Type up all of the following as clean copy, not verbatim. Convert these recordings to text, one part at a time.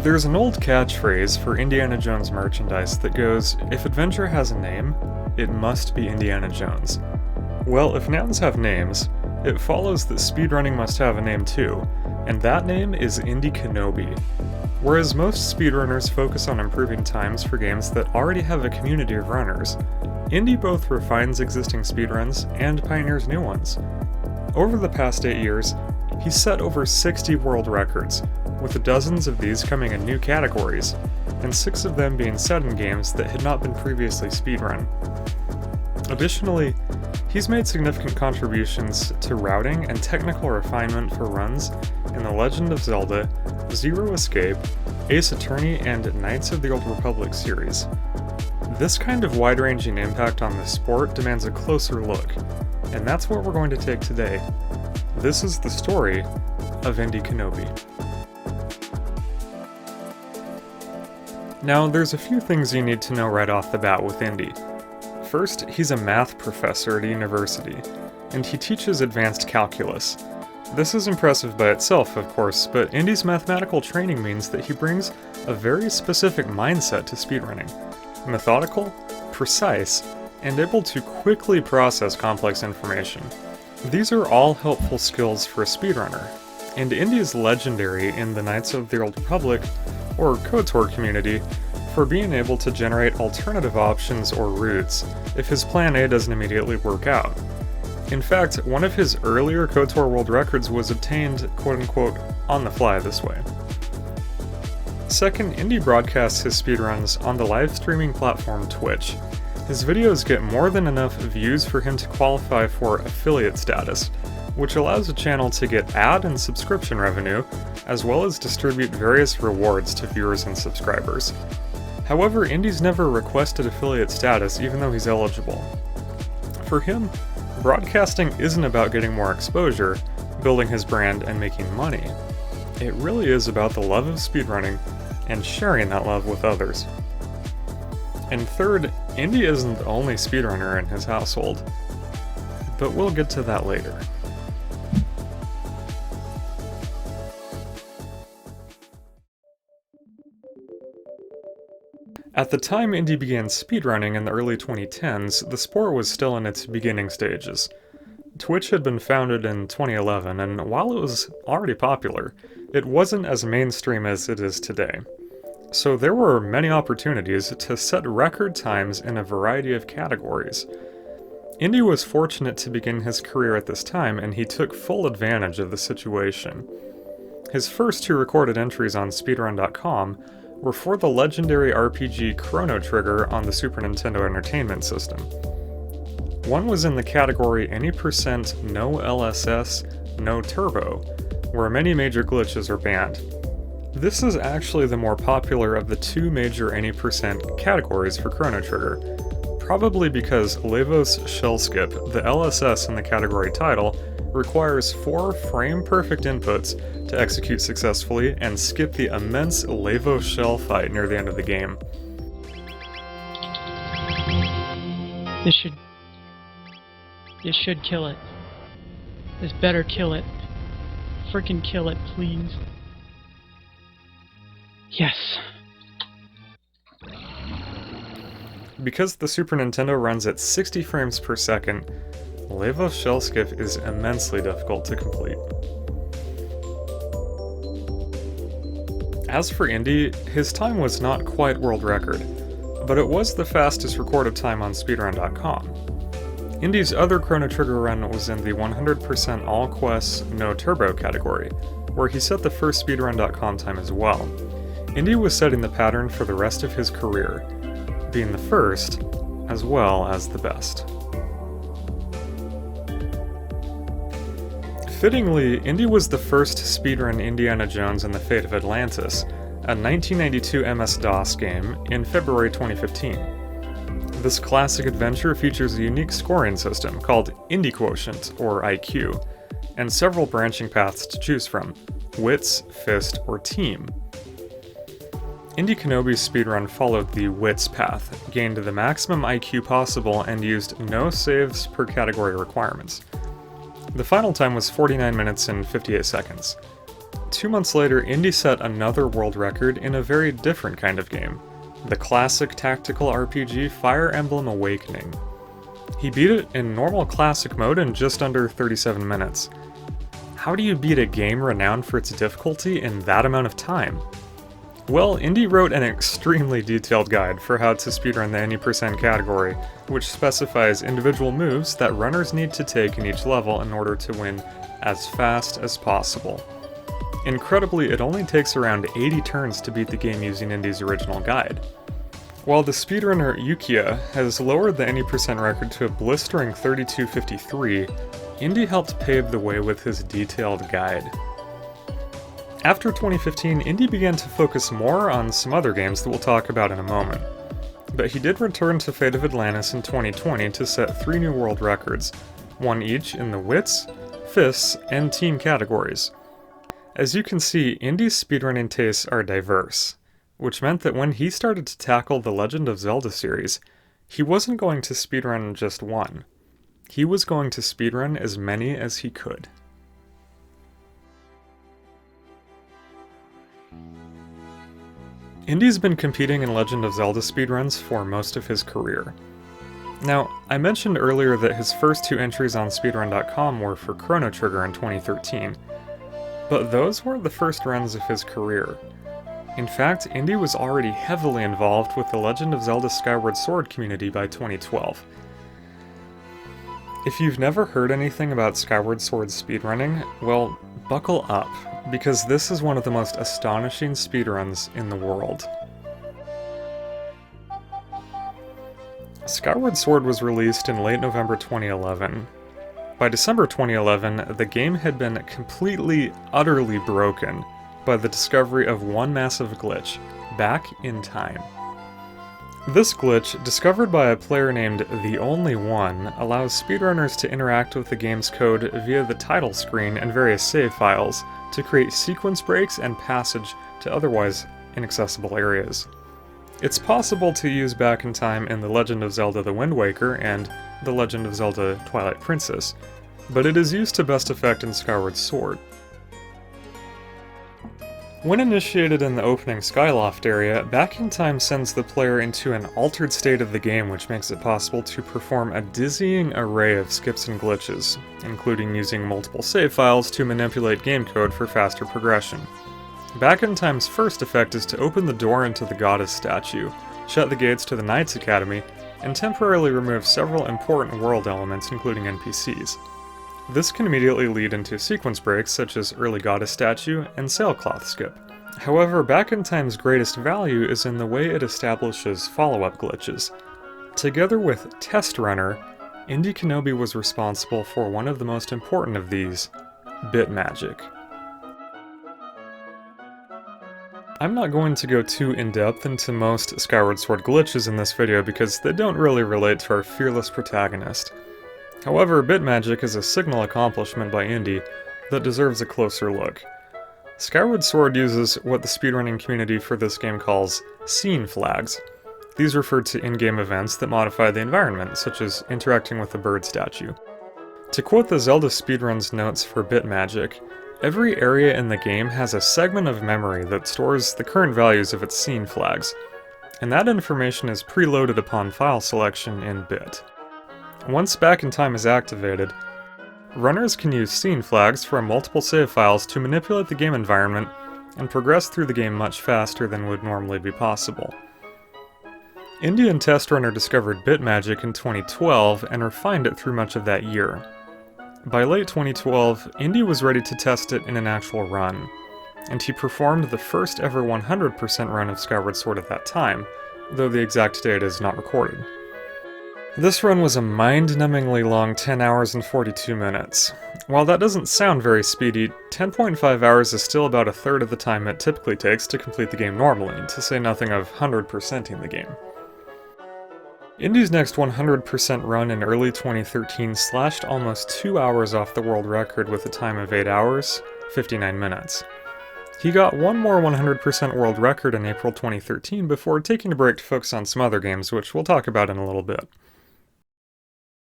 There's an old catchphrase for Indiana Jones merchandise that goes, "If adventure has a name, it must be Indiana Jones." Well, if nouns have names, it follows that speedrunning must have a name too, and that name is Indykenobi. Whereas most speedrunners focus on improving times for games that already have a community of runners, Indy both refines existing speedruns and pioneers new ones. Over the past 8 years, he's set over 60 world records, with dozens of these coming in new categories, and 6 of them being set in games that had not been previously speedrun. Additionally, he's made significant contributions to routing and technical refinement for runs in the Legend of Zelda, Zero Escape, Ace Attorney, and Knights of the Old Republic series. This kind of wide-ranging impact on the sport demands a closer look, and that's what we're going to take today. This is the story of Indykenobi. Now, there's a few things you need to know right off the bat with Indy. First, he's a math professor at a university, and he teaches advanced calculus. This is impressive by itself, of course, but Indy's mathematical training means that he brings a very specific mindset to speedrunning. Methodical, precise, and able to quickly process complex information. These are all helpful skills for a speedrunner, and Indy is legendary in the Knights of the Old Republic, or KOTOR community, for being able to generate alternative options or routes if his plan A doesn't immediately work out. In fact, one of his earlier KOTOR world records was obtained, quote-unquote, on the fly this way. Second, Indy broadcasts his speedruns on the live streaming platform Twitch. His videos get more than enough views for him to qualify for affiliate status, which allows the channel to get ad and subscription revenue, as well as distribute various rewards to viewers and subscribers. However, Indy's never requested affiliate status even though he's eligible. For him, broadcasting isn't about getting more exposure, building his brand, and making money. It really is about the love of speedrunning and sharing that love with others. And third, Indy isn't the only speedrunner in his household, but we'll get to that later. At the time Indy began speedrunning in the early 2010s, the sport was still in its beginning stages. Twitch had been founded in 2011, and while it was already popular, it wasn't as mainstream as it is today. So there were many opportunities to set record times in a variety of categories. Indy was fortunate to begin his career at this time, and he took full advantage of the situation. His first 2 recorded entries on speedrun.com were for the legendary RPG Chrono Trigger on the Super Nintendo Entertainment System. One was in the category Any Percent No LSS, No Turbo, where many major glitches are banned. This is actually the more popular of the 2 major Any Percent categories for Chrono Trigger, probably because Levos Shell Skip, the LSS in the category title, requires 4 frame-perfect inputs to execute successfully and skip the immense Lavo Shell fight near the end of the game. This should kill it. This better kill it. Frickin' kill it, please. Yes. Because the Super Nintendo runs at 60 frames per second, Lavo Shell Skip is immensely difficult to complete. As for Indy, his time was not quite world record, but it was the fastest recorded time on speedrun.com. Indy's other Chrono Trigger run was in the 100% all quests no turbo category, where he set the first speedrun.com time as well. Indy was setting the pattern for the rest of his career, being the first as well as the best. Fittingly, Indy was the first to speedrun Indiana Jones and the Fate of Atlantis, a 1992 MS-DOS game, in February 2015. This classic adventure features a unique scoring system called Indy Quotient, or IQ, and several branching paths to choose from: Wits, Fist, or Team. Indykenobi's speedrun followed the Wits path, gained the maximum IQ possible, and used no saves per category requirements. The final time was 49 minutes and 58 seconds. 2 months later, Indy set another world record in a very different kind of game, the classic tactical RPG Fire Emblem Awakening. He beat it in normal classic mode in just under 37 minutes. How do you beat a game renowned for its difficulty in that amount of time? Well, Indy wrote an extremely detailed guide for how to speedrun the any percent category, which specifies individual moves that runners need to take in each level in order to win as fast as possible. Incredibly, it only takes around 80 turns to beat the game using Indy's original guide. While the speedrunner Yukiya has lowered the any percent record to a blistering 32:53, Indy helped pave the way with his detailed guide. After 2015, Indy began to focus more on some other games that we'll talk about in a moment. But he did return to Fate of Atlantis in 2020 to set 3 new world records, one each in the wits, fists, and team categories. As you can see, Indy's speedrunning tastes are diverse, which meant that when he started to tackle the Legend of Zelda series, he wasn't going to speedrun just one. He was going to speedrun as many as he could. Indy's been competing in Legend of Zelda speedruns for most of his career. Now, I mentioned earlier that his first 2 entries on speedrun.com were for Chrono Trigger in 2013, but those weren't the first runs of his career. In fact, Indy was already heavily involved with the Legend of Zelda Skyward Sword community by 2012. If you've never heard anything about Skyward Sword speedrunning, well, buckle up, because this is one of the most astonishing speedruns in the world. Skyward Sword was released in late November 2011. By December 2011, the game had been completely, utterly broken by the discovery of one massive glitch, back in time. This glitch, discovered by a player named The Only One, allows speedrunners to interact with the game's code via the title screen and various save files to create sequence breaks and passage to otherwise inaccessible areas. It's possible to use back in time in The Legend of Zelda The Wind Waker and The Legend of Zelda Twilight Princess, but it is used to best effect in Skyward Sword. When initiated in the opening Skyloft area, Back in Time sends the player into an altered state of the game which makes it possible to perform a dizzying array of skips and glitches, including using multiple save files to manipulate game code for faster progression. Back in Time's first effect is to open the door into the goddess statue, shut the gates to the Knights Academy, and temporarily remove several important world elements including NPCs. This can immediately lead into sequence breaks such as early goddess statue and sailcloth skip. However, Back in Time's greatest value is in the way it establishes follow-up glitches. Together with Test Runner, Indykenobi was responsible for one of the most important of these, bit magic. I'm not going to go too in-depth into most Skyward Sword glitches in this video because they don't really relate to our fearless protagonist. However, bit magic is a signal accomplishment by Indy that deserves a closer look. Skyward Sword uses what the speedrunning community for this game calls scene flags. These refer to in-game events that modify the environment, such as interacting with the bird statue. To quote the Zelda speedruns notes for bit magic, every area in the game has a segment of memory that stores the current values of its scene flags, and that information is preloaded upon file selection in bit. Once Back in Time is activated, runners can use scene flags from multiple save files to manipulate the game environment and progress through the game much faster than would normally be possible. Indy and Test Runner discovered bit magic in 2012 and refined it through much of that year. By late 2012, Indy was ready to test it in an actual run, and he performed the first ever 100% run of Skyward Sword at that time, though the exact date is not recorded. This run was a mind-numbingly long 10 hours and 42 minutes. While that doesn't sound very speedy, 10.5 hours is still about a third of the time it typically takes to complete the game normally, to say nothing of 100%ing the game. Indy's next 100% run in early 2013 slashed almost 2 hours off the world record with a time of 8 hours, 59 minutes. He got one more 100% world record in April 2013 before taking a break to focus on some other games, which we'll talk about in a little bit.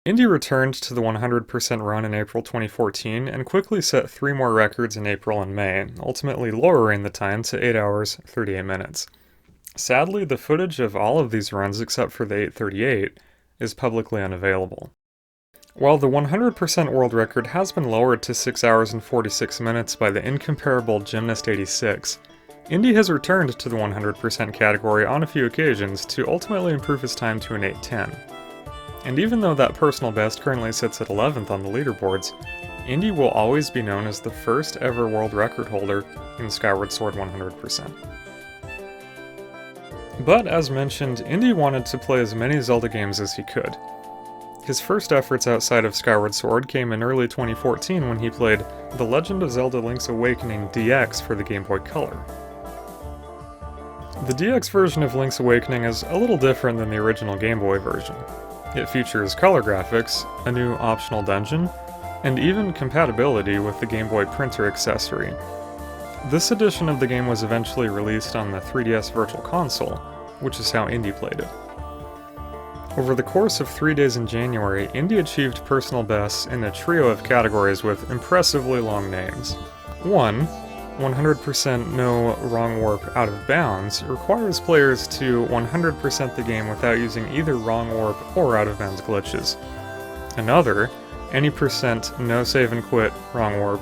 Indy returned to the 100% run in April 2014 and quickly set 3 more records in April and May, ultimately lowering the time to 8 hours, 38 minutes. Sadly, the footage of all of these runs except for the 838 is publicly unavailable. While the 100% world record has been lowered to 6 hours and 46 minutes by the incomparable Gymnast86, Indy has returned to the 100% category on a few occasions to ultimately improve his time to an 8:10. And even though that personal best currently sits at 11th on the leaderboards, Indy will always be known as the first ever world record holder in Skyward Sword 100%. But as mentioned, Indy wanted to play as many Zelda games as he could. His first efforts outside of Skyward Sword came in early 2014 when he played The Legend of Zelda Link's Awakening DX for the Game Boy Color. The DX version of Link's Awakening is a little different than the original Game Boy version. It features color graphics, a new optional dungeon, and even compatibility with the Game Boy printer accessory. This edition of the game was eventually released on the 3DS Virtual Console, which is how Indy played it. Over the course of 3 days in January, Indy achieved personal bests in a trio of categories with impressively long names. 100% no wrong warp out of bounds requires players to 100% the game without using either wrong warp or out of bounds glitches. Another, any percent no save and quit, wrong warp,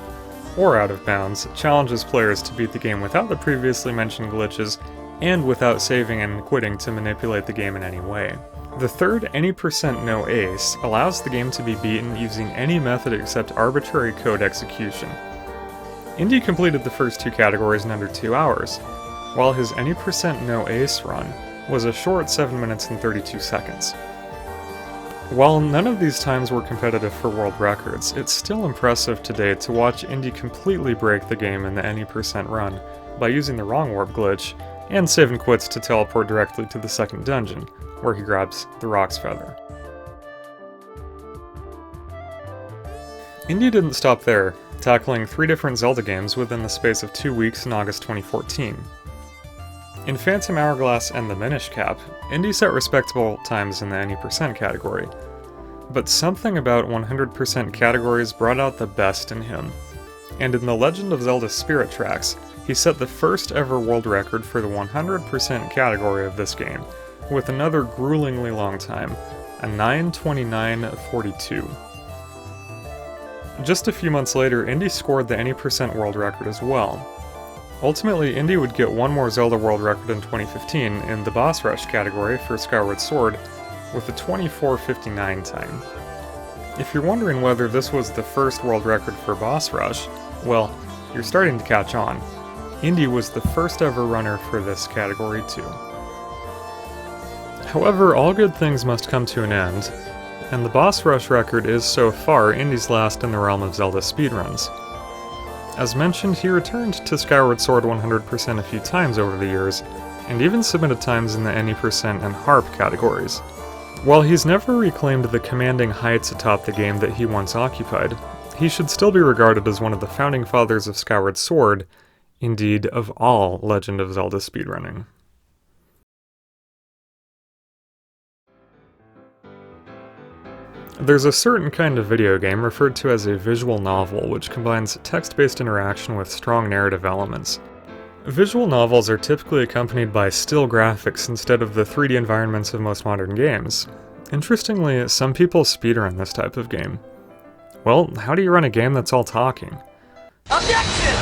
or out of bounds challenges players to beat the game without the previously mentioned glitches and without saving and quitting to manipulate the game in any way. The third, any percent no ace, allows the game to be beaten using any method except arbitrary code execution. Indy completed the first 2 categories in under 2 hours, while his any percent no ace run was a short 7 minutes and 32 seconds. While none of these times were competitive for world records, it's still impressive today to watch Indy completely break the game in the any percent run by using the wrong warp glitch and save and quits to teleport directly to the second dungeon, where he grabs the Rock's Feather. Indy didn't stop there, tackling 3 different Zelda games within the space of 2 weeks in August 2014. In Phantom Hourglass and the Minish Cap, Indy set respectable times in the any percent category, but something about 100% categories brought out the best in him, and in the Legend of Zelda Spirit Tracks, he set the first ever world record for the 100% category of this game, with another gruelingly long time, a 9:29:42. Just a few months later, Indy scored the any percent world record as well. Ultimately, Indy would get one more Zelda world record in 2015 in the Boss Rush category for Skyward Sword, with a 24:59 time. If you're wondering whether this was the first world record for Boss Rush, well, you're starting to catch on. Indy was the first ever runner for this category too. However, all good things must come to an end, and the Boss Rush record is so far Indy's last in the realm of Zelda speedruns. As mentioned, he returned to Skyward Sword 100% a few times over the years, and even submitted times in the any percent and harp categories. While he's never reclaimed the commanding heights atop the game that he once occupied, he should still be regarded as one of the founding fathers of Skyward Sword, indeed of all Legend of Zelda speedrunning. There's a certain kind of video game referred to as a visual novel, which combines text-based interaction with strong narrative elements. Visual novels are typically accompanied by still graphics instead of the 3D environments of most modern games. Interestingly, some people speedrun this type of game. Well, how do you run a game that's all talking? Objection!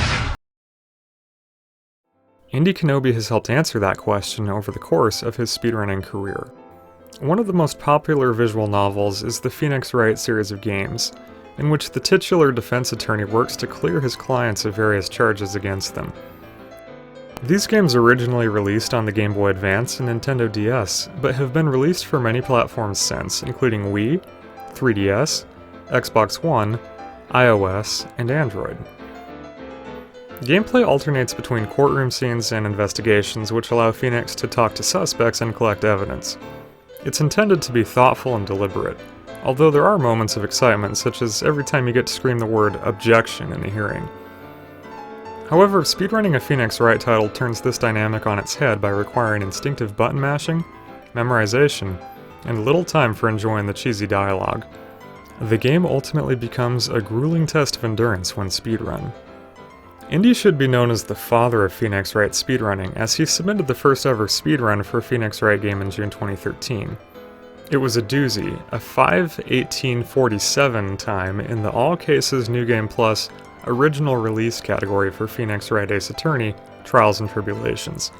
Indykenobi has helped answer that question over the course of his speedrunning career. One of the most popular visual novels is the Phoenix Wright series of games, in which the titular defense attorney works to clear his clients of various charges against them. These games originally released on the Game Boy Advance and Nintendo DS, but have been released for many platforms since, including Wii, 3DS, Xbox One, iOS, and Android. Gameplay alternates between courtroom scenes and investigations, which allow Phoenix to talk to suspects and collect evidence. It's intended to be thoughtful and deliberate, although there are moments of excitement, such as every time you get to scream the word "objection" in a hearing. However, speedrunning a Phoenix Wright title turns this dynamic on its head by requiring instinctive button mashing, memorization, and little time for enjoying the cheesy dialogue. The game ultimately becomes a grueling test of endurance when speedrun. Indy should be known as the father of Phoenix Wright speedrunning, as he submitted the first ever speedrun for a Phoenix Wright game in June 2013. It was a doozy, a 5:18:47 time in the All Cases New Game Plus Original Release category for Phoenix Wright Ace Attorney, Trials and Tribulations.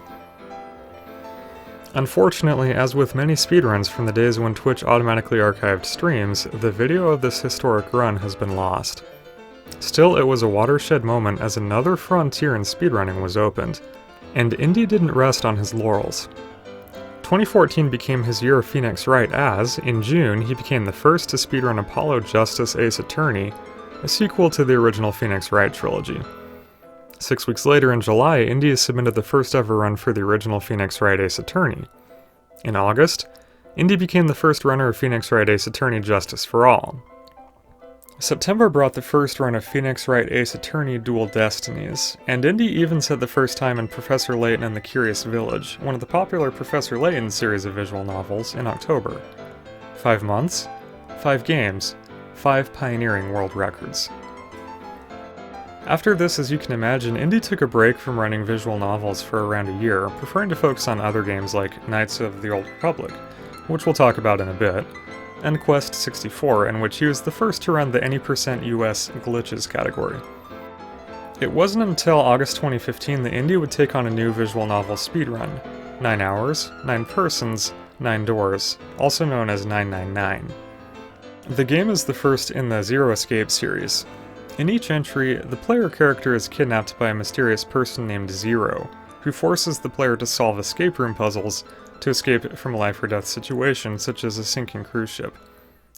Unfortunately, as with many speedruns from the days when Twitch automatically archived streams, the video of this historic run has been lost. Still, it was a watershed moment as another frontier in speedrunning was opened, and Indy didn't rest on his laurels. 2014 became his year of Phoenix Wright as, in June, he became the first to speedrun Apollo Justice Ace Attorney, a sequel to the original Phoenix Wright trilogy. 6 weeks later, in July, Indy submitted the first ever run for the original Phoenix Wright Ace Attorney. In August, Indy became the first runner of Phoenix Wright Ace Attorney Justice for All. September brought the first run of Phoenix Wright Ace Attorney Dual Destinies, and Indy even set the first time in Professor Layton and the Curious Village, one of the popular Professor Layton series of visual novels, in October. 5 months, 5 games, 5 pioneering world records. After this, as you can imagine, Indy took a break from running visual novels for around a year, preferring to focus on other games like Knights of the Old Republic, which we'll talk about in a bit, and Quest 64, in which he was the first to run the Any % US Glitches category. It wasn't until August 2015 that Indy would take on a new visual novel speedrun, 9 hours, 9 persons, 9 doors, also known as 999. The game is the first in the Zero Escape series. In each entry, the player character is kidnapped by a mysterious person named Zero, who forces the player to solve escape room puzzles to escape from a life-or-death situation, such as a sinking cruise ship.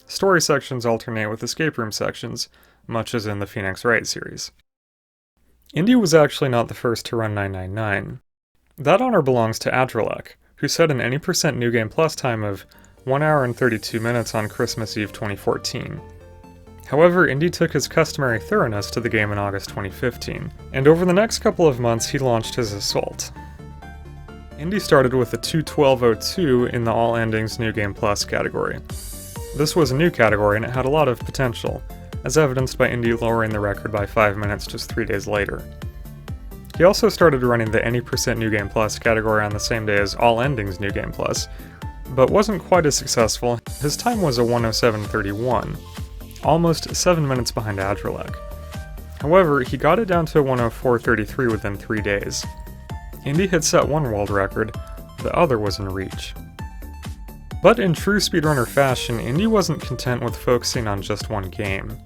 Story sections alternate with escape room sections, much as in the Phoenix Wright series. Indy was actually not the first to run 999. That honor belongs to Adrelek, who set an Any % New Game Plus time of 1 hour and 32 minutes on Christmas Eve 2014. However, Indy took his customary thoroughness to the game in August 2015, and over the next couple of months he launched his assault. Indy started with a 2:12:02 in the All Endings New Game Plus category. This was a new category and it had a lot of potential, as evidenced by Indy lowering the record by 5 minutes just 3 days later. He also started running the Any % New Game Plus category on the same day as All Endings New Game Plus, but wasn't quite as successful. His time was a 1:07:31. Almost 7 minutes behind Adrelek. However, he got it down to 1:04:33 within 3 days. Indy had set one world record, the other was in reach. But in true speedrunner fashion, Indy wasn't content with focusing on just one game.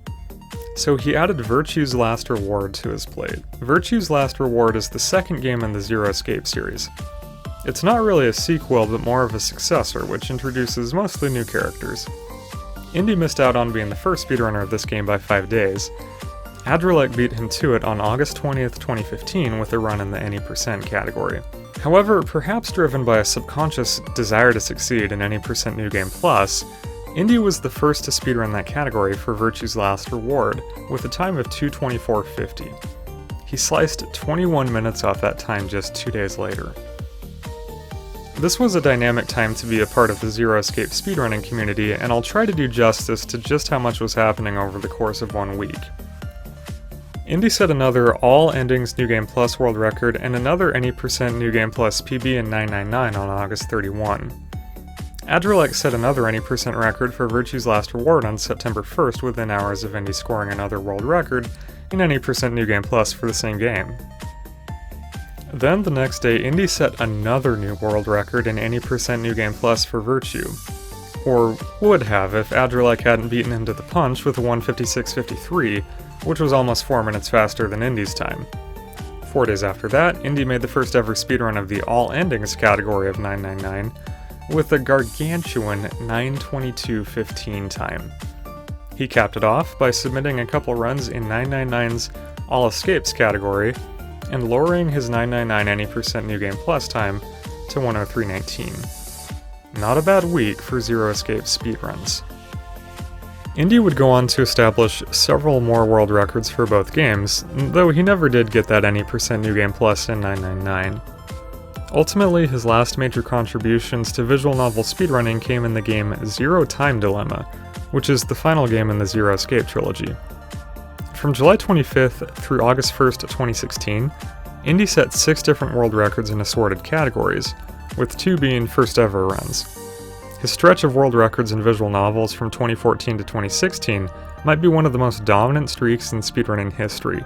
So he added Virtue's Last Reward to his plate. Virtue's Last Reward is the second game in the Zero Escape series. It's not really a sequel, but more of a successor, which introduces mostly new characters. Indy missed out on being the first speedrunner of this game by 5 days. Adrelek beat him to it on August 20th, 2015 with a run in the Any % category. However, perhaps driven by a subconscious desire to succeed in Any % New Game Plus, Indy was the first to speedrun that category for Virtue's Last Reward with a time of 2:24:50. He sliced 21 minutes off that time just 2 days later. This was a dynamic time to be a part of the Zero Escape speedrunning community, and I'll try to do justice to just how much was happening over the course of 1 week. Indy set another All Endings New Game Plus world record and another Any % New Game Plus PB in 999 on August 31. Adrelek set another Any % record for Virtue's Last Reward on September 1st within hours of Indy scoring another world record in Any % New Game Plus for the same game. Then the next day, Indy set another new world record in Any % New Game Plus for Virtue. Or would have if Adrelek hadn't beaten him to the punch with a 1:56:53, which was almost 4 minutes faster than Indy's time. 4 days after that, Indy made the first ever speedrun of the All Endings category of 999 with a gargantuan 9:22:15 time. He capped it off by submitting a couple runs in 999's All Escapes category and lowering his 999 Any % New Game Plus time to 1:03:19. Not a bad week for Zero Escape speedruns. Indy would go on to establish several more world records for both games, though he never did get that Any % New Game Plus in 999. Ultimately, his last major contributions to visual novel speedrunning came in the game Zero Time Dilemma, which is the final game in the Zero Escape trilogy. From July 25th through August 1st, 2016, Indy set 6 different world records in assorted categories, with 2 being first ever runs. His stretch of world records in visual novels from 2014 to 2016 might be one of the most dominant streaks in speedrunning history.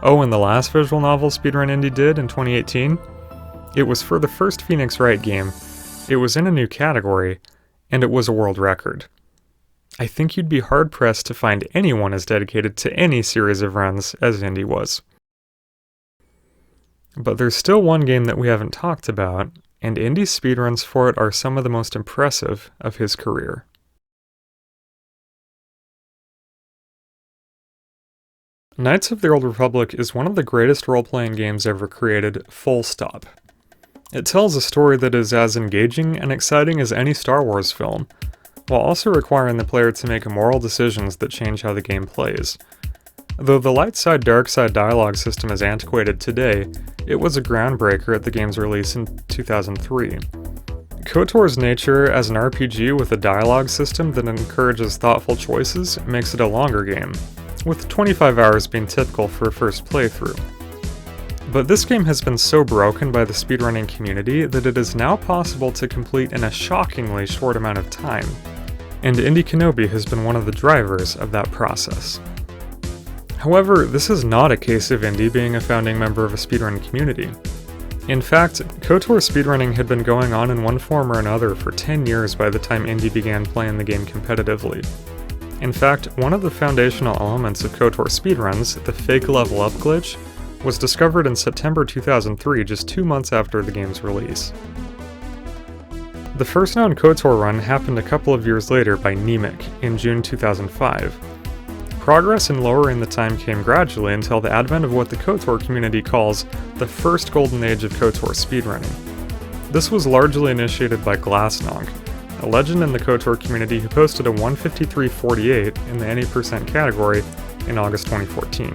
Oh, and the last visual novel speedrun Indy did in 2018? It was for the first Phoenix Wright game, it was in a new category, and it was a world record. I think you'd be hard-pressed to find anyone as dedicated to any series of runs as Indy was. But there's still one game that we haven't talked about, and Indy's speedruns for it are some of the most impressive of his career. Knights of the Old Republic is one of the greatest role-playing games ever created, full stop. It tells a story that is as engaging and exciting as any Star Wars film, while also requiring the player to make moral decisions that change how the game plays. Though the light side dark side dialogue system is antiquated today, it was a groundbreaker at the game's release in 2003. KOTOR's nature as an RPG with a dialogue system that encourages thoughtful choices makes it a longer game, with 25 hours being typical for a first playthrough. But this game has been so broken by the speedrunning community that it is now possible to complete in a shockingly short amount of time, and Indykenobi has been one of the drivers of that process. However, this is not a case of Indy being a founding member of a speedrun community. In fact, KOTOR speedrunning had been going on in one form or another for 10 years by the time Indy began playing the game competitively. In fact, one of the foundational elements of KOTOR speedruns, the fake level up glitch, was discovered in September 2003, just 2 months after the game's release. The first known KOTOR run happened a couple of years later by Nemec in June 2005. Progress in lowering the time came gradually until the advent of what the KOTOR community calls the first golden age of KOTOR speedrunning. This was largely initiated by Glassnog, a legend in the KOTOR community who posted a 153.48 in the any percent category in August 2014.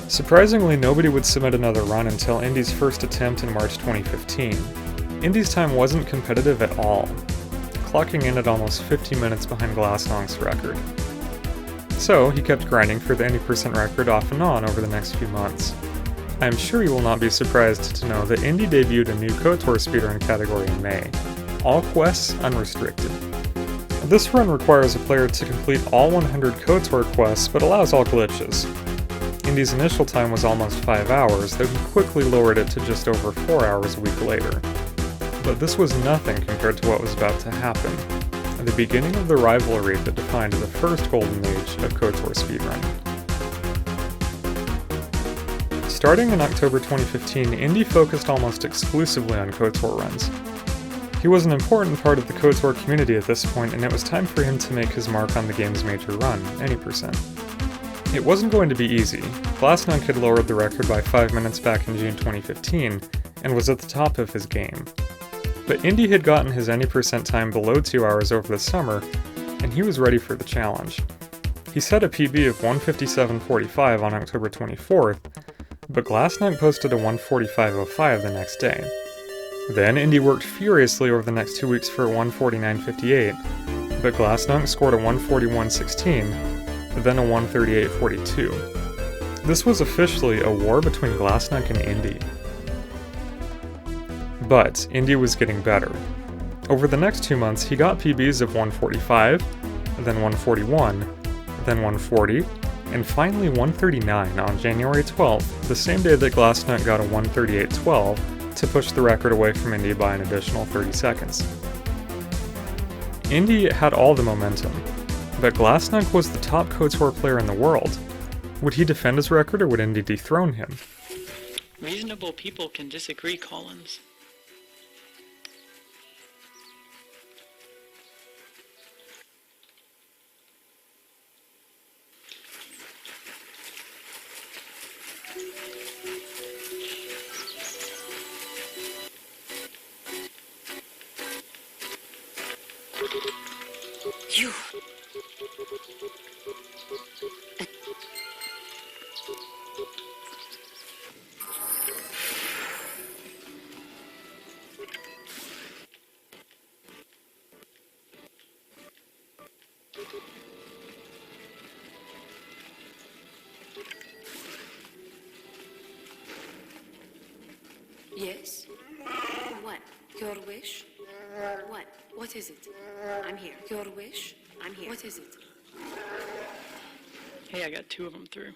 Surprisingly, nobody would submit another run until Indy's first attempt in March 2015. Indy's time wasn't competitive at all, clocking in at almost 50 minutes behind Glassnog's record. So, he kept grinding for the any percent record off and on over the next few months. I am sure you will not be surprised to know that Indy debuted a new KOTOR speedrun category in May, All Quests Unrestricted. This run requires a player to complete all 100 KOTOR quests but allows all glitches. Indy's initial time was almost 5 hours, though he quickly lowered it to just over 4 hours a week later. But this was nothing compared to what was about to happen, the beginning of the rivalry that defined the first golden age of KOTOR speedrunning. Starting in October 2015, Indy focused almost exclusively on KOTOR runs. He was an important part of the KOTOR community at this point, and it was time for him to make his mark on the game's major run, any percent. It wasn't going to be easy. Glassnog had lowered the record by 5 minutes back in June 2015, and was at the top of his game. But Indy had gotten his any percent time below 2 hours over the summer, and he was ready for the challenge. He set a PB of 157.45 on October 24th, but Glassnog posted a 145.05 the next day. Then Indy worked furiously over the next 2 weeks for a 149.58, but Glassnog scored a 141.16, then a 138.42. This was officially a war between Glassnog and Indy. But Indy was getting better. Over the next 2 months, he got PBs of 145, then 141, then 140, and finally 139 on January 12th, the same day that Glassnog got a 138.12 to push the record away from Indy by an additional 30 seconds. Indy had all the momentum, but Glassnog was the top KOTOR player in the world. Would he defend his record or would Indy dethrone him? Reasonable people can disagree, Collins. You. Yes? What? Your wish? What? What is it? I'm here. Your wish? I'm here. What is it? Hey, I got 2 of them through.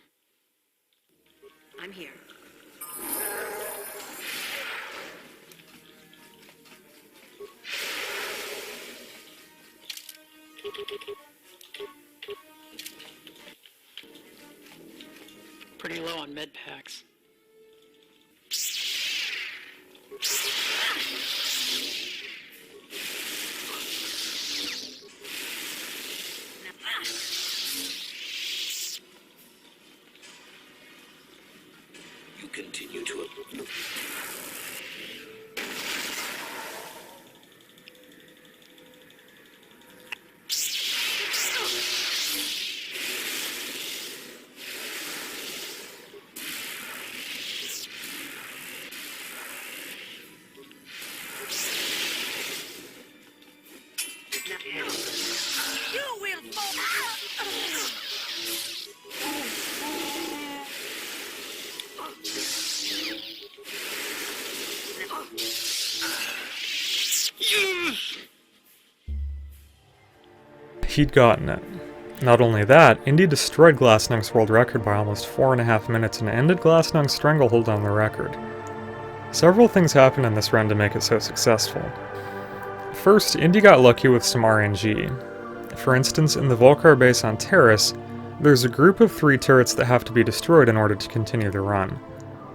I'm here. Pretty low on med packs. You continue to... You will fall. He'd gotten it. Not only that, Indy destroyed Glasnunk's world record by almost 4.5 minutes and ended Glasnunk's stranglehold on the record. Several things happened in this run to make it so successful. First, Indy got lucky with some RNG. For instance, in the Volcar base on Terrace, there's a group of 3 turrets that have to be destroyed in order to continue the run.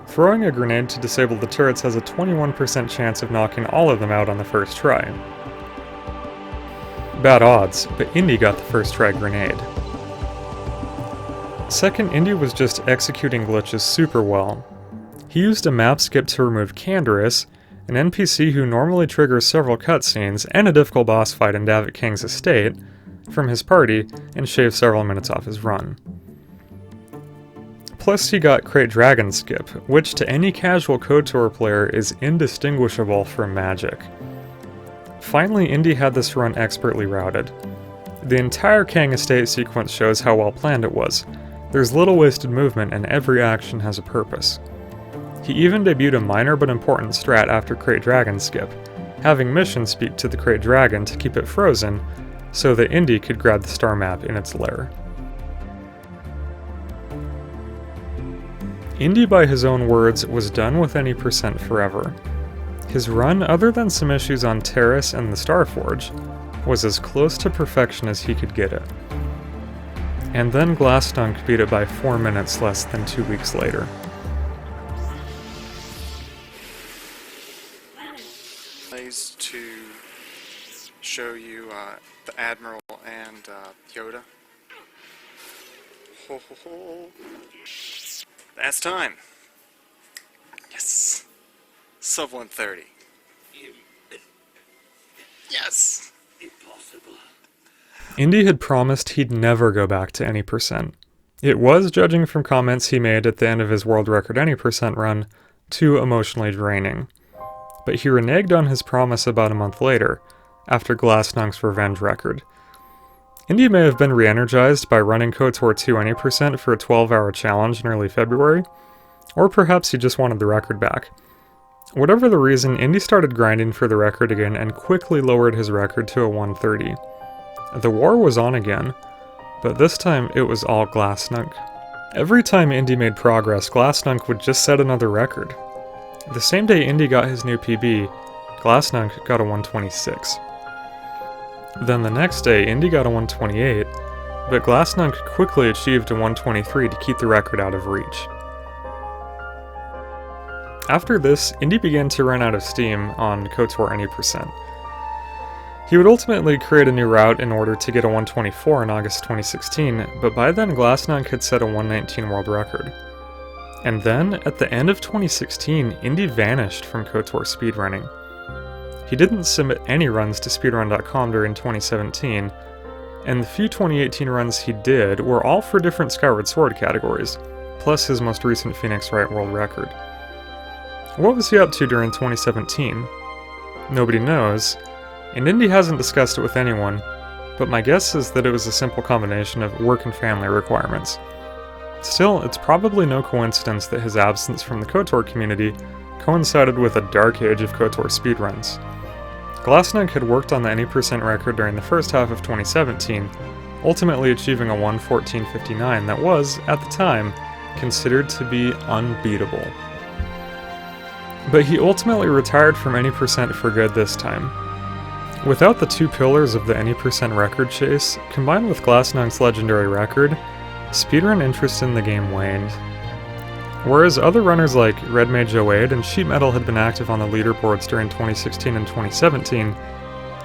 Throwing a grenade to disable the turrets has a 21% chance of knocking all of them out on the first try. Bad odds, but Indy got the first try grenade. Second, Indy was just executing glitches super well. He used a map skip to remove Canderous, an NPC who normally triggers several cutscenes and a difficult boss fight in Davit King's estate, from his party, and shave several minutes off his run. Plus he got Crate Dragon Skip, which to any casual KOTOR player is indistinguishable from magic. Finally, Indy had this run expertly routed. The entire Kang estate sequence shows how well planned it was. There's little wasted movement and every action has a purpose. He even debuted a minor but important strat after Crate Dragon Skip, having Mission speak to the Crate Dragon to keep it frozen, so that Indy could grab the star map in its lair. Indy, by his own words, was done with any percent forever. His run, other than some issues on Terrace and the Starforge, was as close to perfection as he could get it. And then Glasnunk beat it by 4 minutes less than 2 weeks later. Plays to show you the Admiral and Yoda. Ho ho ho! That's time! Yes! Sub 130. Yes! Impossible. Indy had promised he'd never go back to any percent. It was, judging from comments he made at the end of his world record any percent run, too emotionally draining. But he reneged on his promise about a month later, after Glasnunk's revenge record. Indy may have been re-energized by running KOTOR 2 any percent for a 12-hour challenge in early February, or perhaps he just wanted the record back. Whatever the reason, Indy started grinding for the record again and quickly lowered his record to a 130. The war was on again, but this time it was all Glasnunk. Every time Indy made progress, Glasnunk would just set another record. The same day Indy got his new PB, Glasnunk got a 126. Then the next day, Indy got a 128, but Glasnunk quickly achieved a 123 to keep the record out of reach. After this, Indy began to run out of steam on KOTOR any percent. He would ultimately create a new route in order to get a 124 in August 2016, but by then Glasnunk had set a 119 world record. And then, at the end of 2016, Indy vanished from KOTOR speedrunning. He didn't submit any runs to speedrun.com during 2017, and the few 2018 runs he did were all for different Skyward Sword categories, plus his most recent Phoenix Wright world record. What was he up to during 2017? Nobody knows, and Indy hasn't discussed it with anyone, but my guess is that it was a simple combination of work and family requirements. Still, it's probably no coincidence that his absence from the KOTOR community coincided with a dark age of KOTOR speedruns. Glassnunk had worked on the any percent record during the first half of 2017, ultimately achieving a 1:14.59 that was, at the time, considered to be unbeatable. But he ultimately retired from any percent for good this time. Without the two pillars of the any percent record chase, combined with Glassnunk's legendary record, speedrun interest in the game waned. Whereas other runners like Red Mage 08 and Sheet Metal had been active on the leaderboards during 2016 and 2017,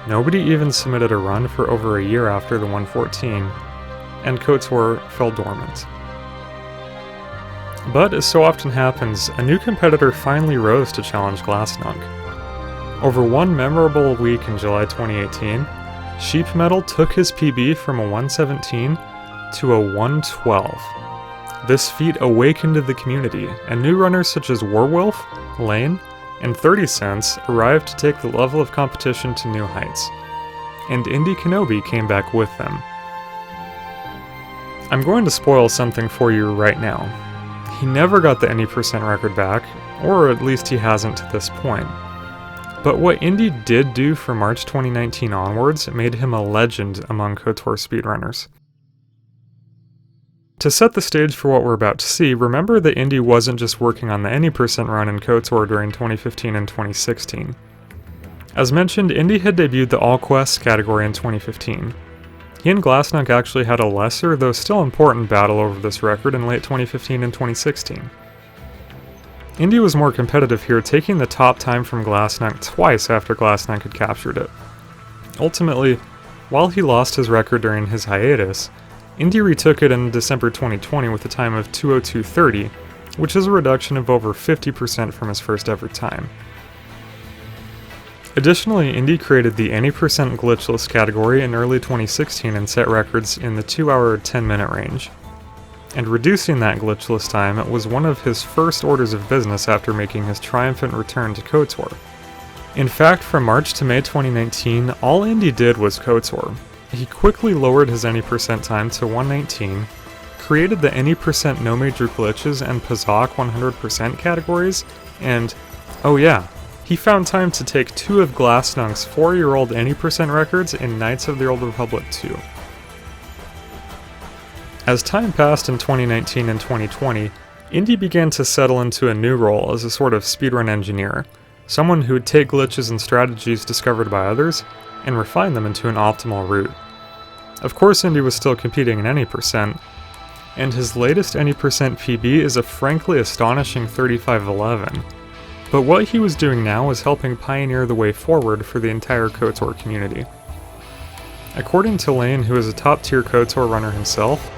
nobody even submitted a run for over a year after the 1:14, and KOTOR fell dormant. But as so often happens, a new competitor finally rose to challenge Glassnunk. Over one memorable week in July 2018, Sheep Metal took his PB from a 1:17 to a 1:12. This feat awakened the community, and new runners such as Warwolf, Lane, and 30 Cents arrived to take the level of competition to new heights. And Indykenobi came back with them. I'm going to spoil something for you right now. He never got the any percent record back, or at least he hasn't to this point. But what Indy did do from March 2019 onwards made him a legend among KOTOR speedrunners. To set the stage for what we're about to see, remember that Indy wasn't just working on the any percent run in KOTOR during 2015 and 2016. As mentioned, Indy had debuted the All Quests category in 2015. He and Glassnunk actually had a lesser, though still important, battle over this record in late 2015 and 2016. Indy was more competitive here, taking the top time from Glassnunk twice after Glassnunk had captured it. Ultimately, while he lost his record during his hiatus, Indy retook it in December 2020 with a time of 2:02:30, which is a reduction of over 50% from his first ever time. Additionally, Indy created the any percent glitchless category in early 2016 and set records in the 2-hour 10-minute range. And reducing that glitchless time was one of his first orders of business after making his triumphant return to KOTOR. In fact, from March to May 2019, all Indy did was KOTOR. He quickly lowered his any percent time to 1:19, created the any percent no major glitches and Pazak 100% categories, and, oh yeah, he found time to take two of Glassnunk's 4-year-old any percent records in Knights of the Old Republic 2. As time passed in 2019 and 2020, Indy began to settle into a new role as a sort of speedrun engineer, someone who would take glitches and strategies discovered by others and refine them into an optimal route. Of course, Indy was still competing in any percent, and his latest any percent PB is a frankly astonishing 35:11. But what he was doing now was helping pioneer the way forward for the entire KOTOR community. According to Lane, who is a top-tier KOTOR runner himself,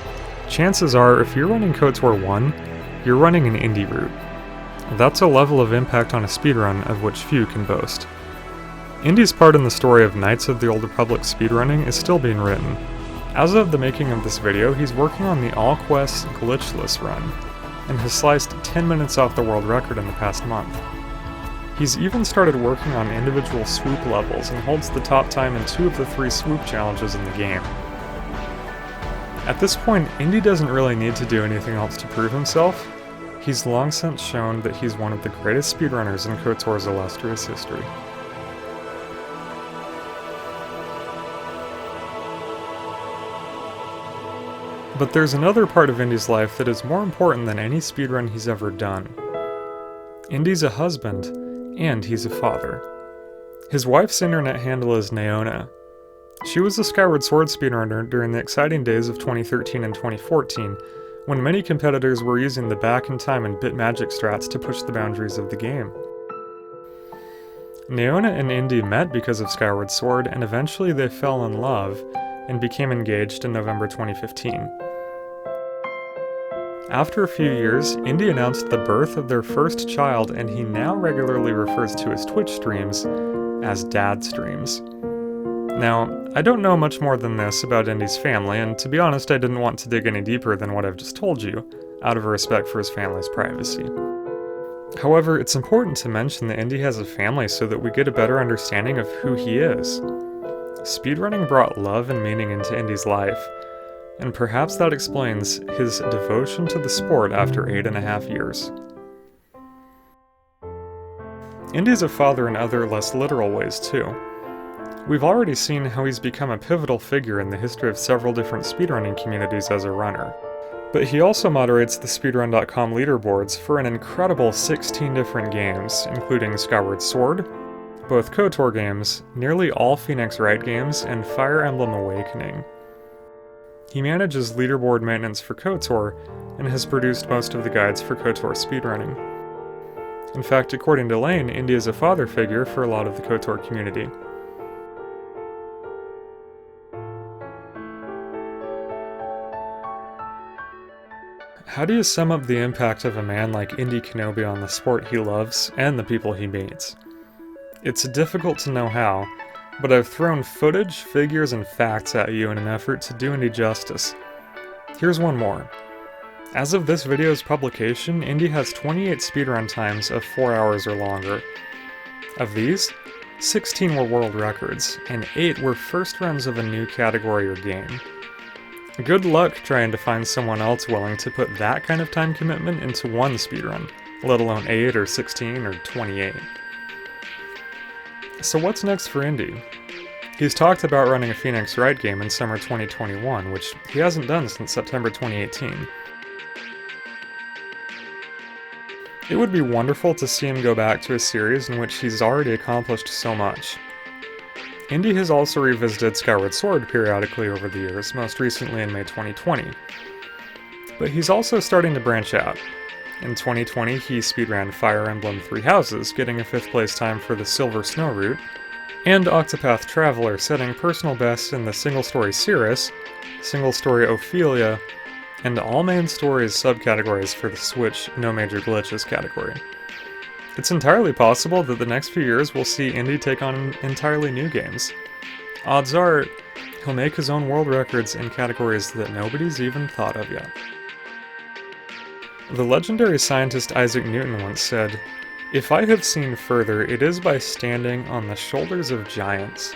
chances are if you're running KOTOR 1, you're running an Indy route. That's a level of impact on a speedrun of which few can boast. Indy's part in the story of Knights of the Old Republic speedrunning is still being written. As of the making of this video, he's working on the All Quests glitchless run, and has sliced 10 minutes off the world record in the past month. He's even started working on individual swoop levels and holds the top time in 2 of the 3 swoop challenges in the game. At this point, Indy doesn't really need to do anything else to prove himself. He's long since shown that he's one of the greatest speedrunners in KOTOR's illustrious history. But there's another part of Indy's life that is more important than any speedrun he's ever done. Indy's a husband, and he's a father. His wife's internet handle is Naona. She was a Skyward Sword speedrunner during the exciting days of 2013 and 2014, when many competitors were using the back-in-time and bit magic strats to push the boundaries of the game. Naona and Indy met because of Skyward Sword, and eventually they fell in love and became engaged in November 2015. After a few years, Indy announced the birth of their first child, and he now regularly refers to his Twitch streams as dad streams. Now, I don't know much more than this about Indy's family, and to be honest, I didn't want to dig any deeper than what I've just told you, out of a respect for his family's privacy. However, it's important to mention that Indy has a family so that we get a better understanding of who he is. Speedrunning brought love and meaning into Indy's life, and perhaps that explains his devotion to the sport after 8.5 years. Indy's a father in other, less literal ways too. We've already seen how he's become a pivotal figure in the history of several different speedrunning communities as a runner. But he also moderates the speedrun.com leaderboards for an incredible 16 different games, including Skyward Sword, both KOTOR games, nearly all Phoenix Wright games, and Fire Emblem Awakening. He manages leaderboard maintenance for KOTOR and has produced most of the guides for KOTOR speedrunning. In fact, according to Lane, Indy is a father figure for a lot of the KOTOR community. How do you sum up the impact of a man like Indykenobi on the sport he loves and the people he meets? It's difficult to know how, but I've thrown footage, figures, and facts at you in an effort to do Indy justice. Here's one more. As of this video's publication, Indy has 28 speedrun times of 4 hours or longer. Of these, 16 were world records, and 8 were first runs of a new category or game. Good luck trying to find someone else willing to put that kind of time commitment into one speedrun, let alone 8 or 16 or 28. So what's next for Indy? He's talked about running a Phoenix Wright game in summer 2021, which he hasn't done since September 2018. It would be wonderful to see him go back to a series in which he's already accomplished so much. Indy has also revisited Skyward Sword periodically over the years, most recently in May 2020. But he's also starting to branch out. In 2020, he speedran Fire Emblem Three Houses, getting a 5th place time for the Silver Snow route, and Octopath Traveler, setting personal bests in the Single Story Cirrus, Single Story Ophelia, and all main stories subcategories for the Switch No Major Glitches category. It's entirely possible that the next few years will see Indy take on entirely new games. Odds are, he'll make his own world records in categories that nobody's even thought of yet. The legendary scientist Isaac Newton once said, "If I have seen further, it is by standing on the shoulders of giants."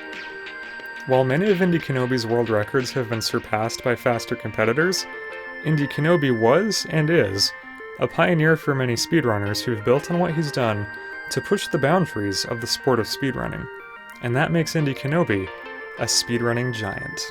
While many of Indykenobi's world records have been surpassed by faster competitors, Indykenobi was, and is, a pioneer for many speedrunners who've built on what he's done to push the boundaries of the sport of speedrunning. And that makes Indykenobi a speedrunning giant.